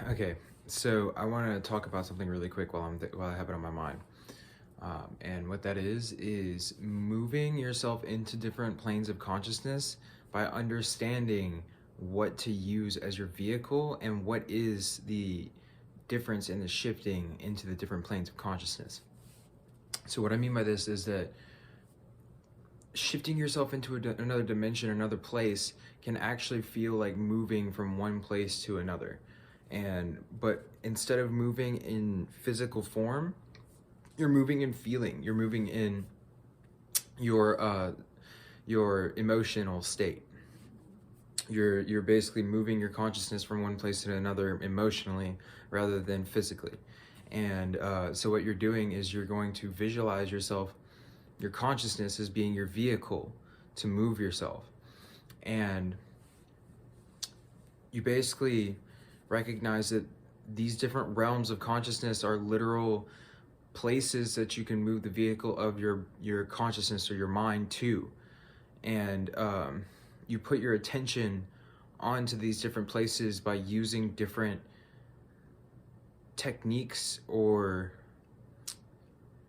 Okay, so I want to talk about something really quick while I have it on my mind. And what that is moving yourself into different planes of consciousness by understanding what to use as your vehicle and what is the difference in the shifting into the different planes of consciousness. So what I mean by this is that shifting yourself into another dimension, another place, can actually feel like moving from one place to another. But instead of moving in physical form, you're moving in feeling. You're moving in your emotional state. You're basically moving your consciousness from one place to another emotionally rather than physically. And so what you're doing is you're going to visualize yourself, your consciousness, as being your vehicle to move yourself. And you basically recognize that these different realms of consciousness are literal places that you can move the vehicle of your consciousness or your mind to. And you put your attention onto these different places by using different techniques, or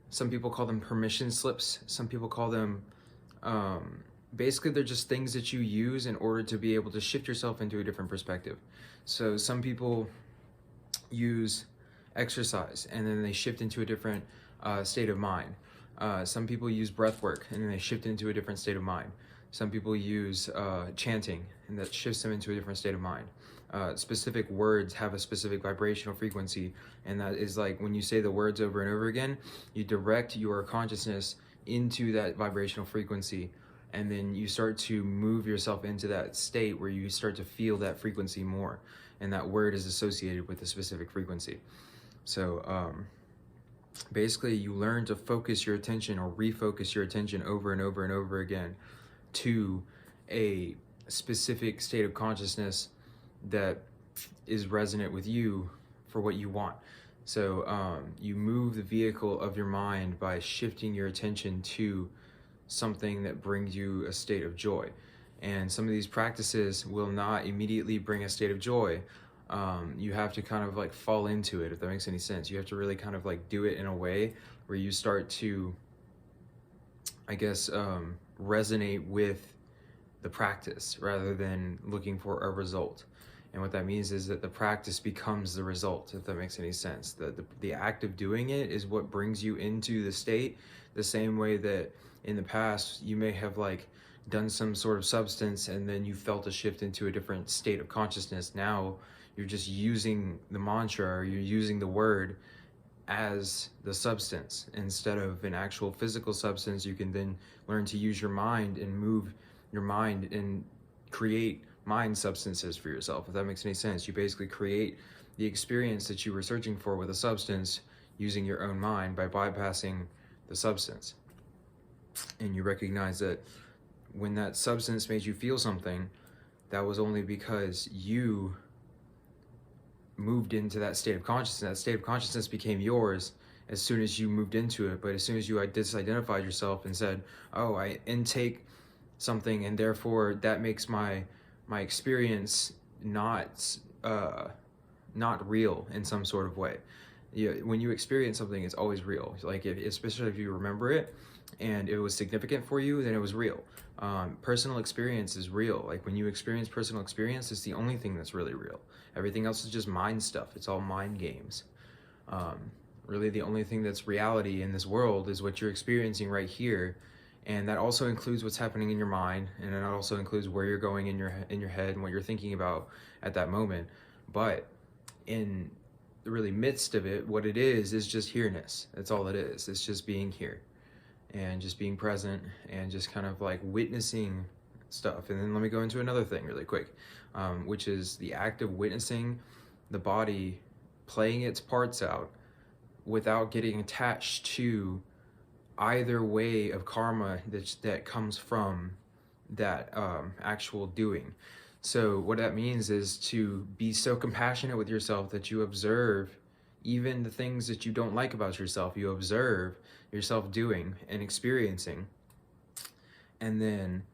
some people call them permission slips. Some people call them, basically they're just things that you use in order to be able to shift yourself into a different perspective. So some people use exercise and then they shift into a different state of mind. Some people use breath work and then they shift into a different state of mind. Some people use chanting and that shifts them into a different state of mind. Specific words have a specific vibrational frequency, and that is like when you say the words over and over again, you direct your consciousness into that vibrational frequency, and then you start to move yourself into that state where you start to feel that frequency more, and that word is associated with a specific frequency. So basically you learn to focus your attention or refocus your attention over and over and over again to a specific state of consciousness that is resonant with you for what you want. So you move the vehicle of your mind by shifting your attention to something that brings you a state of joy. And some of these practices will not immediately bring a state of joy. You have to kind of like fall into it, if that makes any sense. You have to really kind of like do it in a way where you start to, I guess, resonate with the practice rather than looking for a result. And what that means is that the practice becomes the result, if that makes any sense. The act of doing it is what brings you into the state, the same way that in the past you may have like done some sort of substance and then you felt a shift into a different state of consciousness. Now you're just using the mantra, or you're using the word as the substance instead of an actual physical substance. You can then learn to use your mind and move your mind and create mind substances for yourself, if that makes any sense. You basically create the experience that you were searching for with a substance using your own mind by bypassing the substance. And you recognize that when that substance made you feel something, that was only because you moved into that state of consciousness. That state of consciousness became yours as soon as you moved into it. But as soon as you disidentified yourself and said, oh, I intake something and therefore that makes my experience not real in some sort of way. When you experience something, it's always real. Like especially if you remember it and it was significant for you, then it was real. Personal experience is real. Like when you experience personal experience, it's the only thing that's really real. Everything else is just mind stuff. It's all mind games. Really the only thing that's reality in this world is what you're experiencing right here. And that also includes what's happening in your mind, and it also includes where you're going in your head and what you're thinking about at that moment. But in the really midst of it, what it is just here-ness. That's all it is. It's just being here and just being present and just kind of like witnessing stuff. And then let me go into another thing really quick, which is the act of witnessing the body playing its parts out without getting attached to either way of karma that comes from that actual doing. So what that means is to be so compassionate with yourself that you observe even the things that you don't like about yourself. You observe yourself doing and experiencing, and then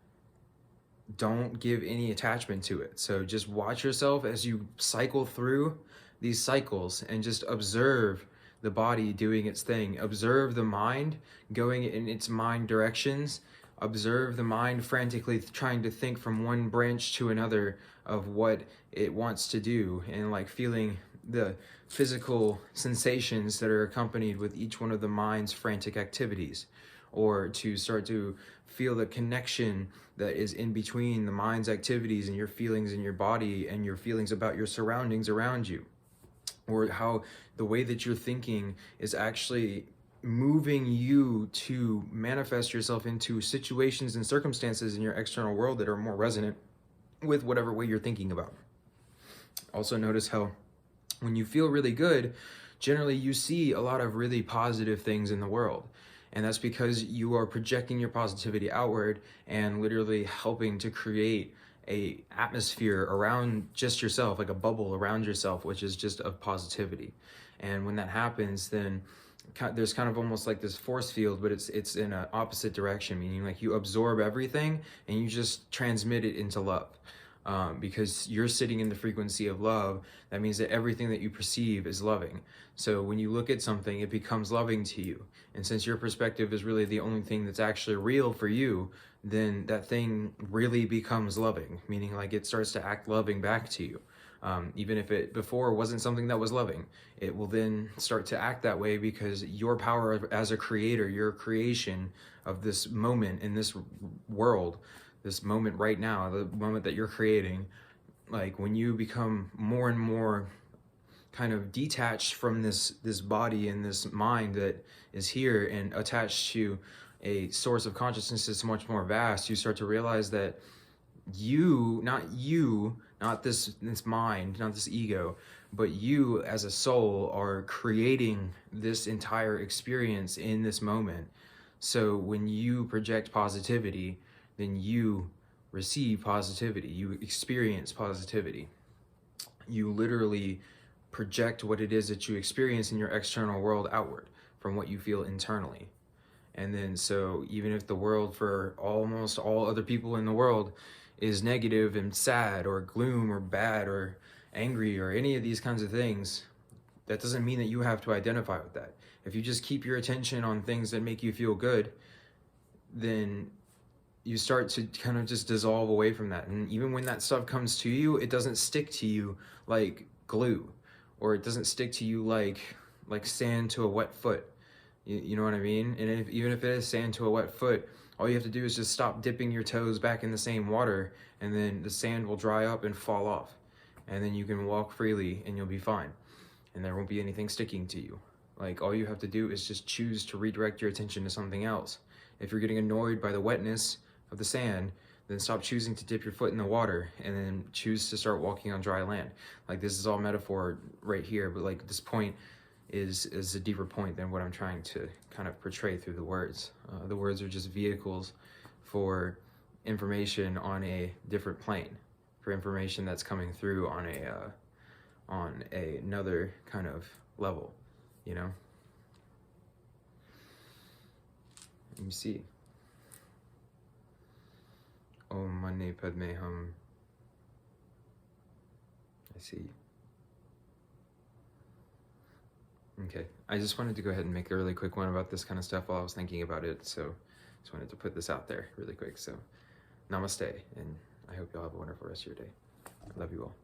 don't give any attachment to it. So just watch yourself as you cycle through these cycles and just observe the body doing its thing. Observe the mind going in its mind directions. Observe the mind frantically trying to think from one branch to another of what it wants to do, and like feeling the physical sensations that are accompanied with each one of the mind's frantic activities, or to start to feel the connection that is in between the mind's activities and your feelings in your body and your feelings about your surroundings around you, or how the way that you're thinking is actually moving you to manifest yourself into situations and circumstances in your external world that are more resonant with whatever way you're thinking about. Also notice how when you feel really good, generally you see a lot of really positive things in the world. And that's because you are projecting your positivity outward and literally helping to create a atmosphere around just yourself, like a bubble around yourself, which is just of positivity. And when that happens, then there's kind of almost like this force field, but it's in an opposite direction, meaning like you absorb everything and you just transmit it into love. Because you're sitting in the frequency of love, that means that everything that you perceive is loving. So when you look at something, it becomes loving to you. And since your perspective is really the only thing that's actually real for you, then that thing really becomes loving, meaning like it starts to act loving back to you. Even if it before wasn't something that was loving, it will then start to act that way because your power as a creator, your creation of this moment in this world, this moment right now, the moment that you're creating, like when you become more and more kind of detached from this body and this mind that is here and attached to a source of consciousness that's much more vast, you start to realize that you, not this mind, not this ego, but you as a soul are creating this entire experience in this moment. So when you project positivity, then you receive positivity, you experience positivity. You literally project what it is that you experience in your external world outward from what you feel internally. And then so even if the world for almost all other people in the world is negative and sad or gloom or bad or angry or any of these kinds of things, that doesn't mean that you have to identify with that. If you just keep your attention on things that make you feel good, then you start to kind of just dissolve away from that. And even when that stuff comes to you, it doesn't stick to you like glue, or it doesn't stick to you like sand to a wet foot. You know what I mean? And even if it is sand to a wet foot, all you have to do is just stop dipping your toes back in the same water, and then the sand will dry up and fall off. And then you can walk freely and you'll be fine. And there won't be anything sticking to you. Like, all you have to do is just choose to redirect your attention to something else. If you're getting annoyed by the wetness of the sand, then stop choosing to dip your foot in the water and then choose to start walking on dry land. Like, this is all metaphor right here, but like this point is a deeper point than what I'm trying to kind of portray through the words. The words are just vehicles for information on a different plane, for information that's coming through on another kind of level, you know? Let me see. Om Mani Padme Hum. I see. Okay, I just wanted to go ahead and make a really quick one about this kind of stuff while I was thinking about it, so just wanted to put this out there really quick. So namaste, and I hope you all have a wonderful rest of your day. I love you all.